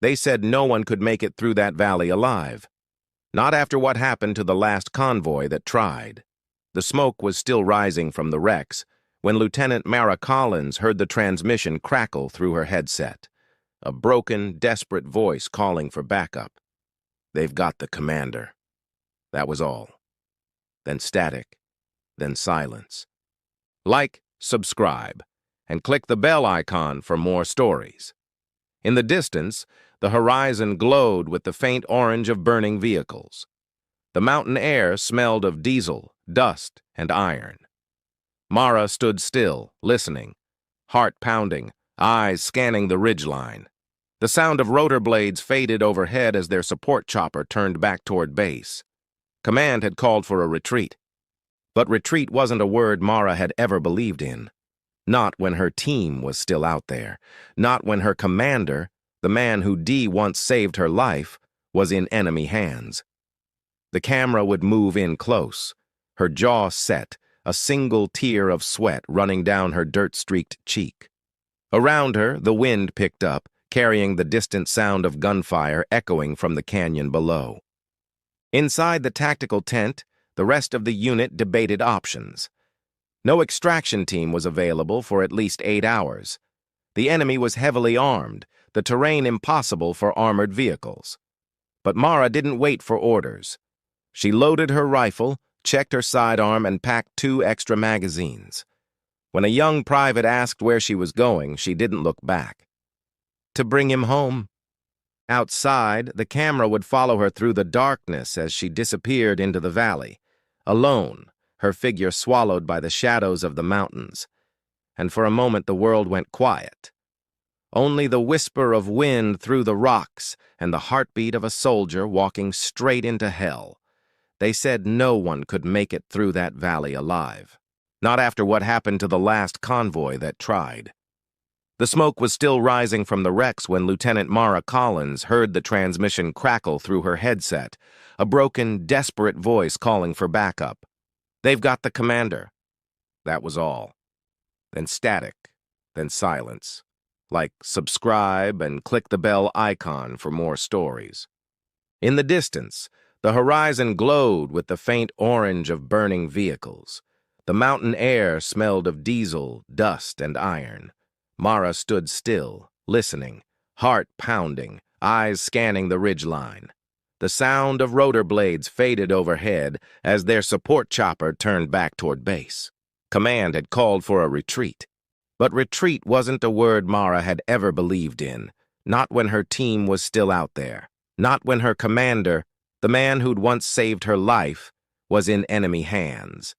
They said no one could make it through that valley alive. Not after what happened to the last convoy that tried. The smoke was still rising from the wrecks when Lieutenant Mara Collins heard the transmission crackle through her headset. A broken, desperate voice calling for backup. They've got the commander. That was all. Then static. Then silence. Like, subscribe, and click the bell icon for more stories. In the distance, the horizon glowed with the faint orange of burning vehicles. The mountain air smelled of diesel, dust, and iron. Mara stood still, listening, heart pounding, eyes scanning the ridgeline. The sound of rotor blades faded overhead as their support chopper turned back toward base. Command had called for a retreat. But retreat wasn't a word Mara had ever believed in. Not when her team was still out there. Not when her commander, the man who Dee once saved her life, was in enemy hands. The camera would move in close, her jaw set, a single tear of sweat running down her dirt-streaked cheek. Around her, the wind picked up, carrying the distant sound of gunfire echoing from the canyon below. Inside the tactical tent, the rest of the unit debated options. No extraction team was available for at least 8 hours. The enemy was heavily armed, the terrain impossible for armored vehicles. But Mara didn't wait for orders. She loaded her rifle, checked her sidearm, and packed 2 extra magazines. When a young private asked where she was going, she didn't look back. To bring him home. Outside, the camera would follow her through the darkness as she disappeared into the valley, alone, her figure swallowed by the shadows of the mountains. And for a moment the world went quiet. Only the whisper of wind through the rocks and the heartbeat of a soldier walking straight into hell. They said no one could make it through that valley alive. Not after what happened to the last convoy that tried. The smoke was still rising from the wrecks when Lieutenant Mara Collins heard the transmission crackle through her headset, a broken, desperate voice calling for backup. They've got the commander. That was all. Then static, then silence. Like subscribe and click the bell icon for more stories. In the distance, the horizon glowed with the faint orange of burning vehicles. The mountain air smelled of diesel, dust, and iron. Mara stood still, listening, heart pounding, eyes scanning the ridgeline. The sound of rotor blades faded overhead as their support chopper turned back toward base. Command had called for a retreat. But retreat wasn't a word Mara had ever believed in, not when her team was still out there, not when her commander, the man who'd once saved her life, was in enemy hands.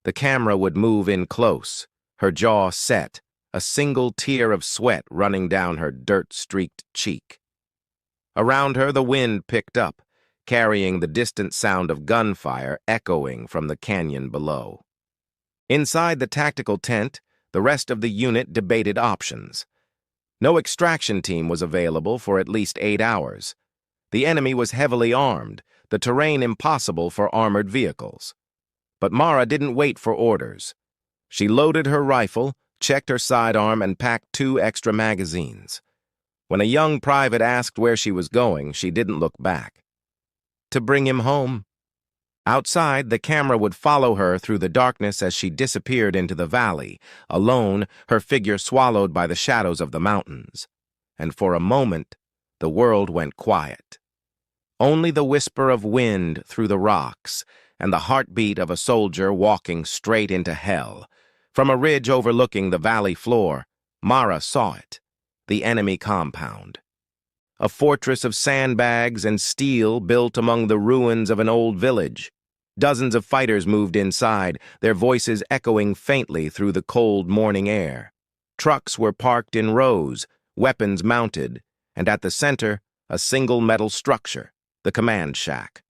The camera would move in close, her jaw set, a single tear of sweat running down her dirt-streaked cheek. Around her, the wind picked up, carrying the distant sound of gunfire echoing from the canyon below. Inside the tactical tent, the rest of the unit debated options. No extraction team was available for at least 8 hours. The enemy was heavily armed, the terrain impossible for armored vehicles. But Mara didn't wait for orders. She loaded her rifle, checked her sidearm, and packed 2 extra magazines. When a young private asked where she was going, she didn't look back. To bring him home. Outside, the camera would follow her through the darkness as she disappeared into the valley, alone, her figure swallowed by the shadows of the mountains. And for a moment, the world went quiet. Only the whisper of wind through the rocks and the heartbeat of a soldier walking straight into hell. From a ridge overlooking the valley floor, Mara saw it, the enemy compound. A fortress of sandbags and steel built among the ruins of an old village. Dozens of fighters moved inside, their voices echoing faintly through the cold morning air. Trucks were parked in rows, weapons mounted, and at the center, a single metal structure, the command shack.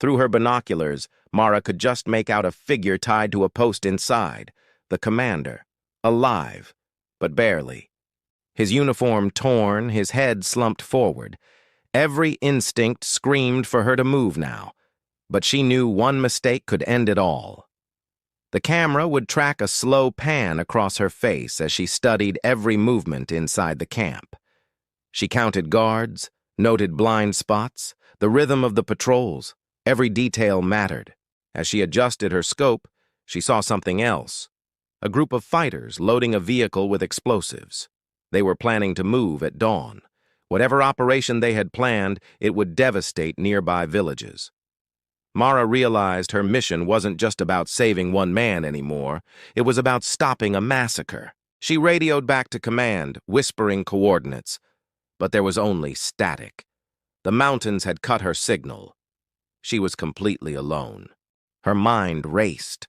Through her binoculars, Mara could just make out a figure tied to a post inside, the commander, alive, but barely. His uniform torn, his head slumped forward. Every instinct screamed for her to move now, but she knew one mistake could end it all. The camera would track a slow pan across her face as she studied every movement inside the camp. She counted guards, noted blind spots, the rhythm of the patrols. Every detail mattered. As she adjusted her scope, she saw something else. A group of fighters loading a vehicle with explosives. They were planning to move at dawn. Whatever operation they had planned, it would devastate nearby villages. Mara realized her mission wasn't just about saving one man anymore. It was about stopping a massacre. She radioed back to command, whispering coordinates. But there was only static. The mountains had cut her signal. She was completely alone. Her mind raced.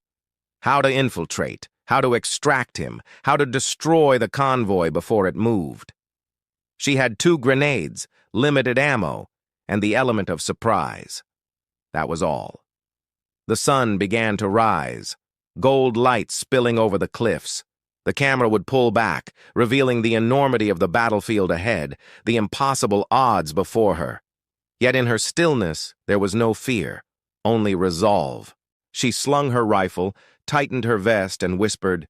How to infiltrate, how to extract him, how to destroy the convoy before it moved. She had 2 grenades, limited ammo, and the element of surprise. That was all. The sun began to rise, gold lights spilling over the cliffs. The camera would pull back, revealing the enormity of the battlefield ahead, the impossible odds before her. Yet in her stillness, there was no fear, only resolve. She slung her rifle, tightened her vest, and whispered,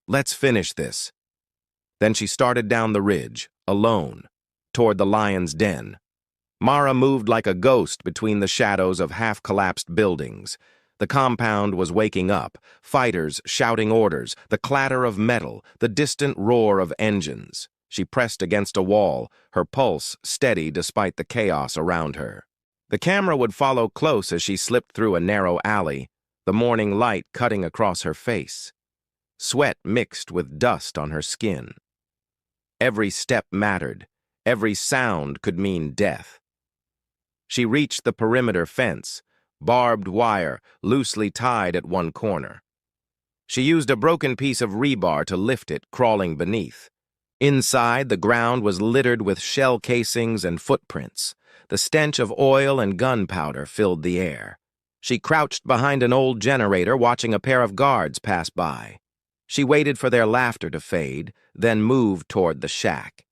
"Let's finish this." Then she started down the ridge, alone, toward the lion's den. Mara moved like a ghost between the shadows of half-collapsed buildings. The compound was waking up, fighters shouting orders, the clatter of metal, the distant roar of engines. She pressed against a wall, her pulse steady despite the chaos around her. The camera would follow close as she slipped through a narrow alley, the morning light cutting across her face. Sweat mixed with dust on her skin. Every step mattered. Every sound could mean death. She reached the perimeter fence, barbed wire loosely tied at one corner. She used a broken piece of rebar to lift it, crawling beneath. Inside, the ground was littered with shell casings and footprints. The stench of oil and gunpowder filled the air. She crouched behind an old generator, watching a pair of guards pass by. She waited for their laughter to fade, then moved toward the shack.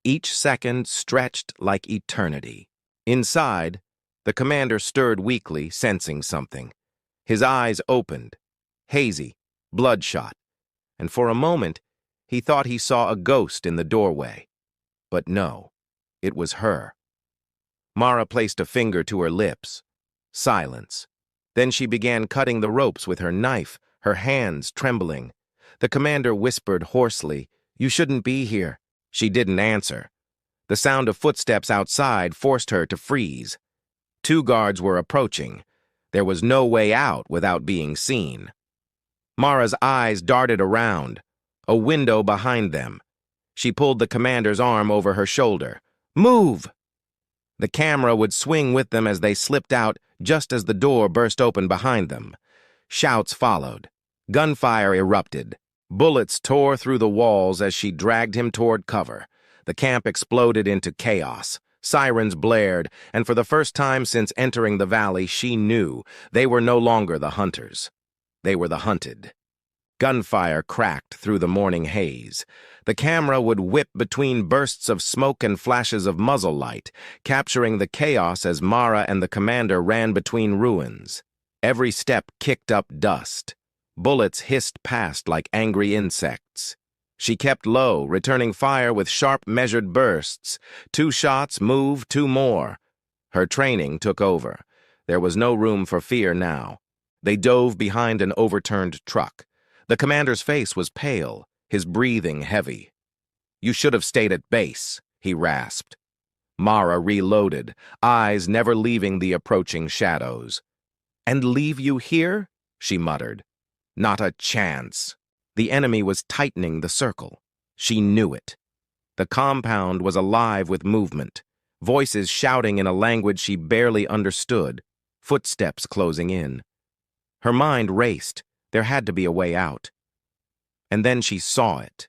Each second stretched like eternity. Inside, the commander stirred weakly, sensing something. His eyes opened, hazy, bloodshot, and for a moment, he thought he saw a ghost in the doorway. But no, it was her. Mara placed a finger to her lips. Silence. Then she began cutting the ropes with her knife, her hands trembling. The commander whispered hoarsely, "You shouldn't be here." She didn't answer. The sound of footsteps outside forced her to freeze. 2 guards were approaching. There was no way out without being seen. Mara's eyes darted around, a window behind them. She pulled the commander's arm over her shoulder. "Move!" The camera would swing with them as they slipped out, just as the door burst open behind them. Shouts followed. Gunfire erupted. Bullets tore through the walls as she dragged him toward cover. The camp exploded into chaos. Sirens blared, and for the first time since entering the valley, she knew they were no longer the hunters. They were the hunted. Gunfire cracked through the morning haze. The camera would whip between bursts of smoke and flashes of muzzle light, capturing the chaos as Mara and the commander ran between ruins. Every step kicked up dust. Bullets hissed past like angry insects. She kept low, returning fire with sharp, measured bursts. 2 shots, move, 2 more. Her training took over. There was no room for fear now. They dove behind an overturned truck. The commander's face was pale, his breathing heavy. "You should have stayed at base," he rasped. Mara reloaded, eyes never leaving the approaching shadows. "And leave you here?" she muttered. "Not a chance." The enemy was tightening the circle. She knew it. The compound was alive with movement, voices shouting in a language she barely understood, footsteps closing in. Her mind raced. There had to be a way out. And then she saw it.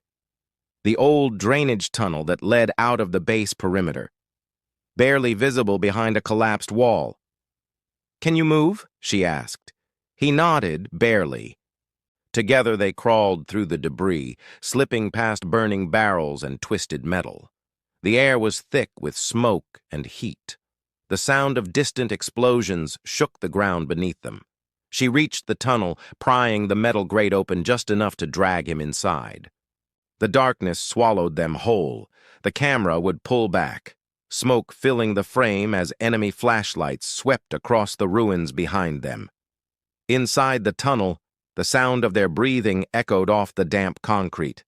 The old drainage tunnel that led out of the base perimeter, barely visible behind a collapsed wall. "Can you move?" she asked. He nodded, barely. Together they crawled through the debris, slipping past burning barrels and twisted metal. The air was thick with smoke and heat. The sound of distant explosions shook the ground beneath them. She reached the tunnel, prying the metal grate open just enough to drag him inside. The darkness swallowed them whole. The camera would pull back, smoke filling the frame as enemy flashlights swept across the ruins behind them. Inside the tunnel, the sound of their breathing echoed off the damp concrete.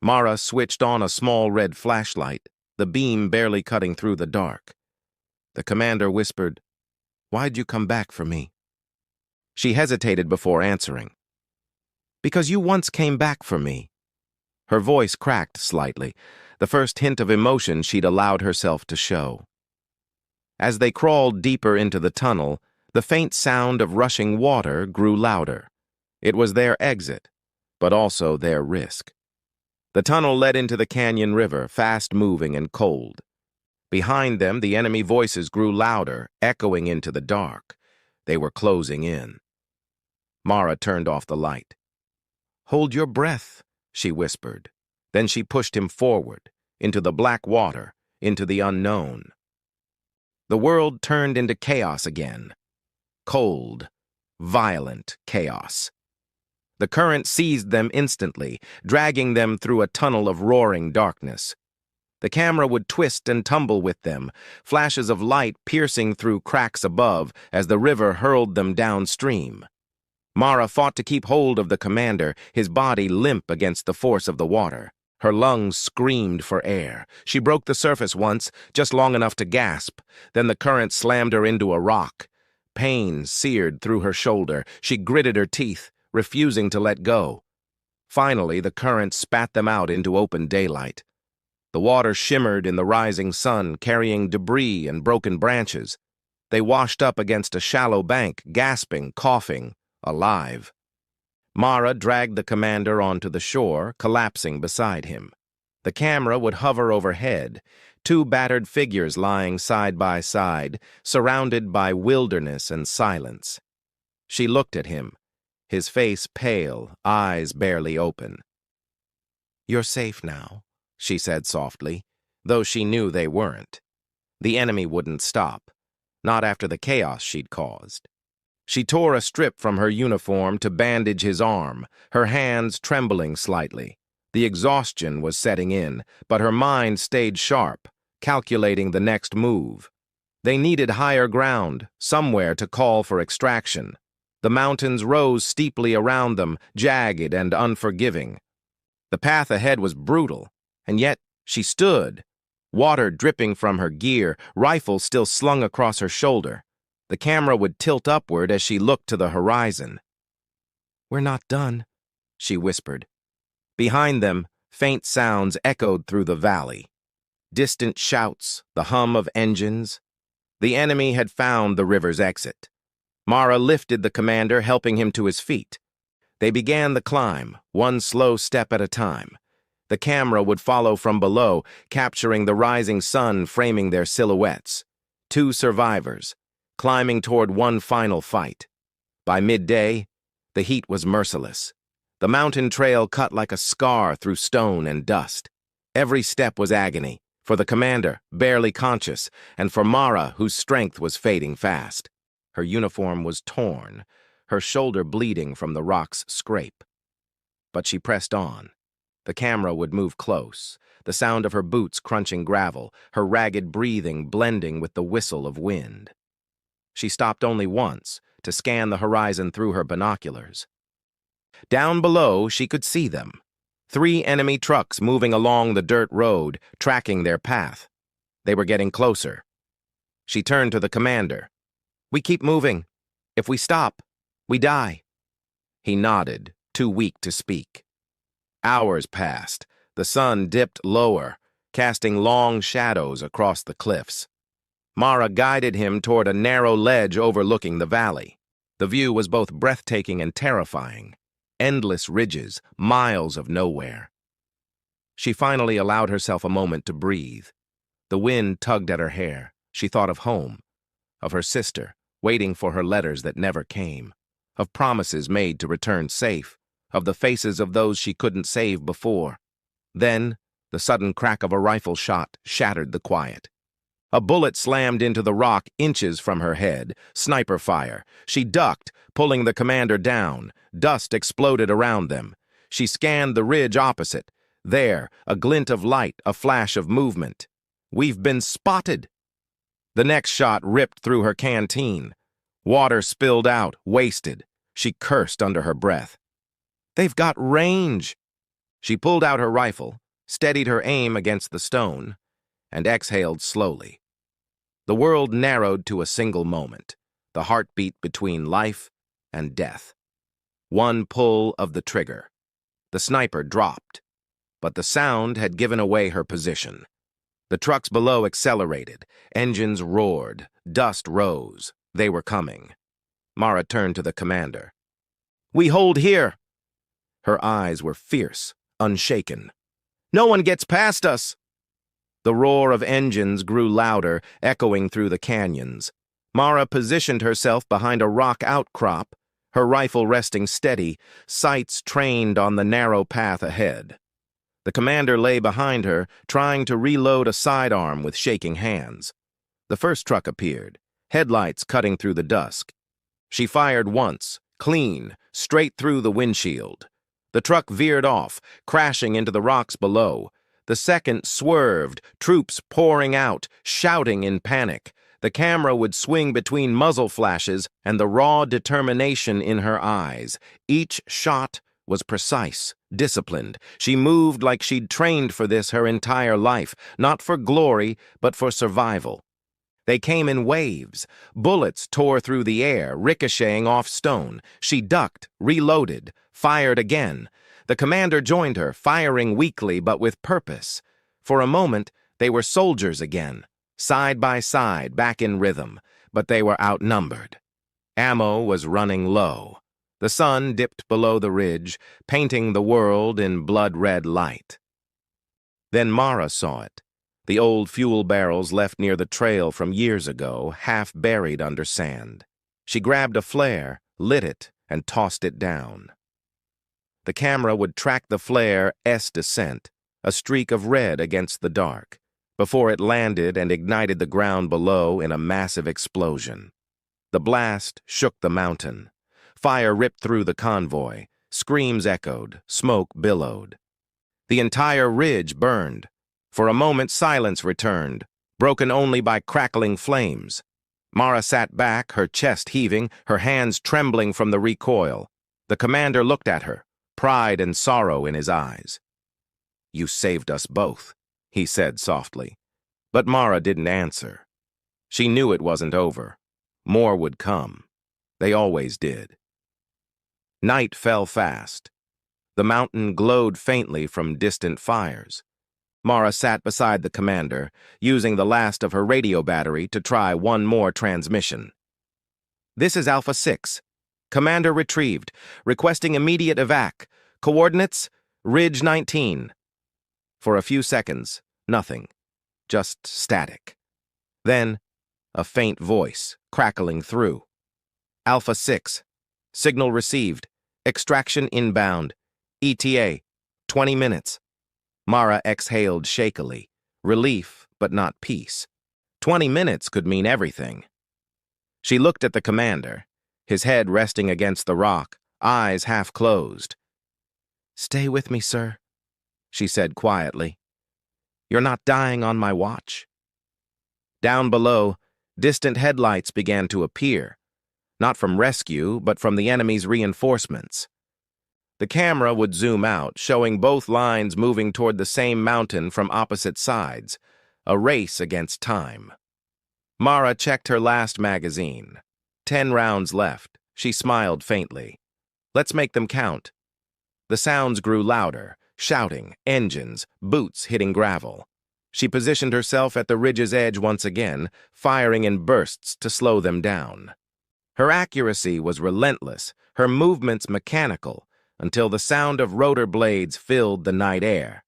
Mara switched on a small red flashlight, the beam barely cutting through the dark. The commander whispered, "Why'd you come back for me?" She hesitated before answering. "Because you once came back for me." Her voice cracked slightly, the first hint of emotion she'd allowed herself to show. As they crawled deeper into the tunnel, the faint sound of rushing water grew louder. It was their exit, but also their risk. The tunnel led into the canyon river, fast-moving and cold. Behind them, the enemy voices grew louder, echoing into the dark. They were closing in. Mara turned off the light. "Hold your breath," she whispered. Then she pushed him forward, into the black water, into the unknown. The world turned into chaos again. Cold, violent chaos. The current seized them instantly, dragging them through a tunnel of roaring darkness. The camera would twist and tumble with them, flashes of light piercing through cracks above as the river hurled them downstream. Mara fought to keep hold of the commander, his body limp against the force of the water. Her lungs screamed for air. She broke the surface once, just long enough to gasp. Then the current slammed her into a rock. Pain seared through her shoulder. She gritted her teeth, refusing to let go. Finally, the current spat them out into open daylight. The water shimmered in the rising sun, carrying debris and broken branches. They washed up against a shallow bank, gasping, coughing, alive. Mara dragged the commander onto the shore, collapsing beside him. The camera would hover overhead, two battered figures lying side by side, surrounded by wilderness and silence. She looked at him, his face pale, eyes barely open. "You're safe now," she said softly, though she knew they weren't. The enemy wouldn't stop, not after the chaos she'd caused. She tore a strip from her uniform to bandage his arm, her hands trembling slightly. The exhaustion was setting in, but her mind stayed sharp, calculating the next move. They needed higher ground, somewhere to call for extraction. The mountains rose steeply around them, jagged and unforgiving. The path ahead was brutal, and yet she stood, water dripping from her gear, rifle still slung across her shoulder. The camera would tilt upward as she looked to the horizon. "We're not done," she whispered. Behind them, faint sounds echoed through the valley. Distant shouts, the hum of engines. The enemy had found the river's exit. Mara lifted the commander, helping him to his feet. They began the climb, one slow step at a time. The camera would follow from below, capturing the rising sun framing their silhouettes. Two survivors, climbing toward one final fight. By midday, the heat was merciless. The mountain trail cut like a scar through stone and dust. Every step was agony, for the commander, barely conscious, and for Mara, whose strength was fading fast. Her uniform was torn, her shoulder bleeding from the rock's scrape. But she pressed on. The camera would move close, the sound of her boots crunching gravel, her ragged breathing blending with the whistle of wind. She stopped only once, to scan the horizon through her binoculars. Down below, she could see them. 3 enemy trucks moving along the dirt road, tracking their path. They were getting closer. She turned to the commander. "We keep moving. If we stop, we die." He nodded, too weak to speak. Hours passed. The sun dipped lower, casting long shadows across the cliffs. Mara guided him toward a narrow ledge overlooking the valley. The view was both breathtaking and terrifying. Endless ridges, miles of nowhere. She finally allowed herself a moment to breathe. The wind tugged at her hair. She thought of home, of her sister, waiting for her letters that never came, of promises made to return safe, of the faces of those she couldn't save before. Then, the sudden crack of a rifle shot shattered the quiet. A bullet slammed into the rock inches from her head. Sniper fire. She ducked, pulling the commander down. Dust exploded around them. She scanned the ridge opposite. There, a glint of light, a flash of movement. We've been spotted. The next shot ripped through her canteen. Water spilled out, wasted. She cursed under her breath. They've got range. She pulled out her rifle, steadied her aim against the stone, and exhaled slowly. The world narrowed to a single moment, the heartbeat between life and death. One pull of the trigger. The sniper dropped, but the sound had given away her position. The trucks below accelerated, engines roared, dust rose. They were coming. Mara turned to the commander. "We hold here." Her eyes were fierce, unshaken. "No one gets past us." The roar of engines grew louder, echoing through the canyons. Mara positioned herself behind a rock outcrop, her rifle resting steady, sights trained on the narrow path ahead. The commander lay behind her, trying to reload a sidearm with shaking hands. The first truck appeared, headlights cutting through the dusk. She fired once, clean, straight through the windshield. The truck veered off, crashing into the rocks below. The second swerved, troops pouring out, shouting in panic. The camera would swing between muzzle flashes and the raw determination in her eyes. Each shot was precise, disciplined. She moved like she'd trained for this her entire life, not for glory, but for survival. They came in waves. Bullets tore through the air, ricocheting off stone. She ducked, reloaded, fired again. The commander joined her, firing weakly but with purpose. For a moment, they were soldiers again, side by side, back in rhythm, but they were outnumbered. Ammo was running low. The sun dipped below the ridge, painting the world in blood-red light. Then Mara saw it. The old fuel barrels left near the trail from years ago, half buried under sand. She grabbed a flare, lit it, and tossed it down. The camera would track the flare's descent, a streak of red against the dark, before it landed and ignited the ground below in a massive explosion. The blast shook the mountain. Fire ripped through the convoy. Screams echoed. Smoke billowed. The entire ridge burned. For a moment, silence returned, broken only by crackling flames. Mara sat back, her chest heaving, her hands trembling from the recoil. The commander looked at her, pride and sorrow in his eyes. "You saved us both," he said softly. But Mara didn't answer. She knew it wasn't over. More would come. They always did. Night fell fast. The mountain glowed faintly from distant fires. Mara sat beside the commander, using the last of her radio battery to try one more transmission. "This is Alpha 6. Commander retrieved. Requesting immediate evac. Coordinates, Ridge 19. For a few seconds, nothing. Just static. Then, a faint voice, crackling through. "Alpha 6. Signal received. Extraction inbound. ETA, 20 minutes. Mara exhaled shakily, relief but not peace. 20 minutes could mean everything. She looked at the commander, his head resting against the rock, eyes half closed. "Stay with me, sir," she said quietly. "You're not dying on my watch." Down below, distant headlights began to appear, not from rescue, but from the enemy's reinforcements. The camera would zoom out, showing both lines moving toward the same mountain from opposite sides, a race against time. Mara checked her last magazine. 10 rounds left. She smiled faintly. "Let's make them count." The sounds grew louder, shouting, engines, boots hitting gravel. She positioned herself at the ridge's edge once again, firing in bursts to slow them down. Her accuracy was relentless, her movements mechanical, until the sound of rotor blades filled the night air.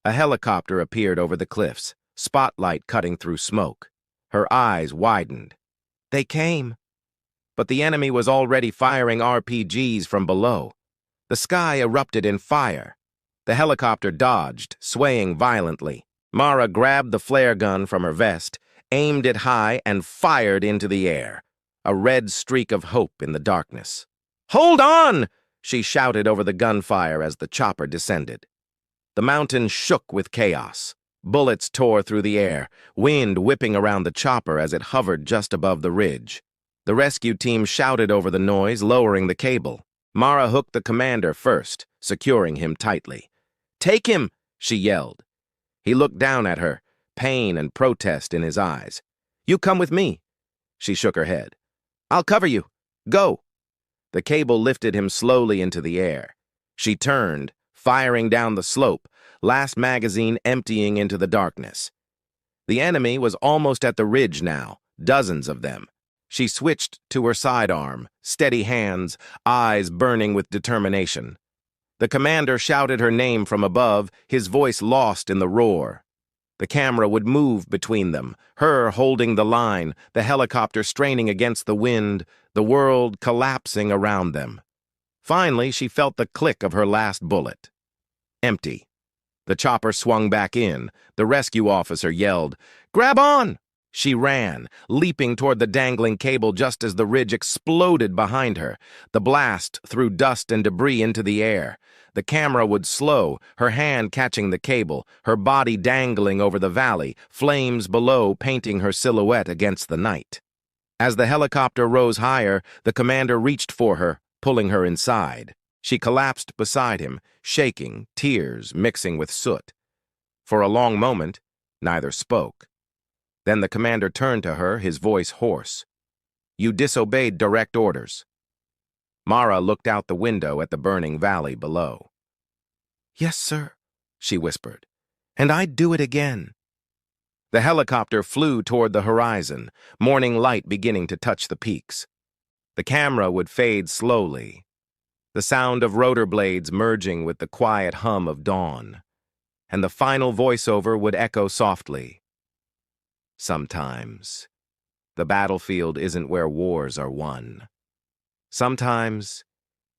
A helicopter appeared over the cliffs, spotlight cutting through smoke. Her eyes widened. They came. But the enemy was already firing RPGs from below. The sky erupted in fire. The helicopter dodged, swaying violently. Mara grabbed the flare gun from her vest, aimed it high, and fired into the air, a red streak of hope in the darkness. "Hold on!" she shouted over the gunfire as the chopper descended. The mountain shook with chaos. Bullets tore through the air, wind whipping around the chopper as it hovered just above the ridge. The rescue team shouted over the noise, lowering the cable. Mara hooked the commander first, securing him tightly. "Take him!" she yelled. He looked down at her, pain and protest in his eyes. "You come with me." She shook her head. "I'll cover you. Go." The cable lifted him slowly into the air. She turned, firing down the slope, last magazine emptying into the darkness. The enemy was almost at the ridge now, dozens of them. She switched to her sidearm, steady hands, eyes burning with determination. The commander shouted her name from above, his voice lost in the roar. The camera would move between them, her holding the line, the helicopter straining against the wind, the world collapsing around them. Finally, she felt the click of her last bullet. Empty. The chopper swung back in. The rescue officer yelled, "Grab on!" She ran, leaping toward the dangling cable just as the ridge exploded behind her. The blast threw dust and debris into the air. The camera would slow, her hand catching the cable, her body dangling over the valley, flames below painting her silhouette against the night. As the helicopter rose higher, the commander reached for her, pulling her inside. She collapsed beside him, shaking, tears mixing with soot. For a long moment, neither spoke. Then the commander turned to her, his voice hoarse. "You disobeyed direct orders." Mara looked out the window at the burning valley below. "Yes, sir," she whispered, "and I'd do it again." The helicopter flew toward the horizon, morning light beginning to touch the peaks. The camera would fade slowly, the sound of rotor blades merging with the quiet hum of dawn, and the final voiceover would echo softly. "Sometimes, the battlefield isn't where wars are won. Sometimes,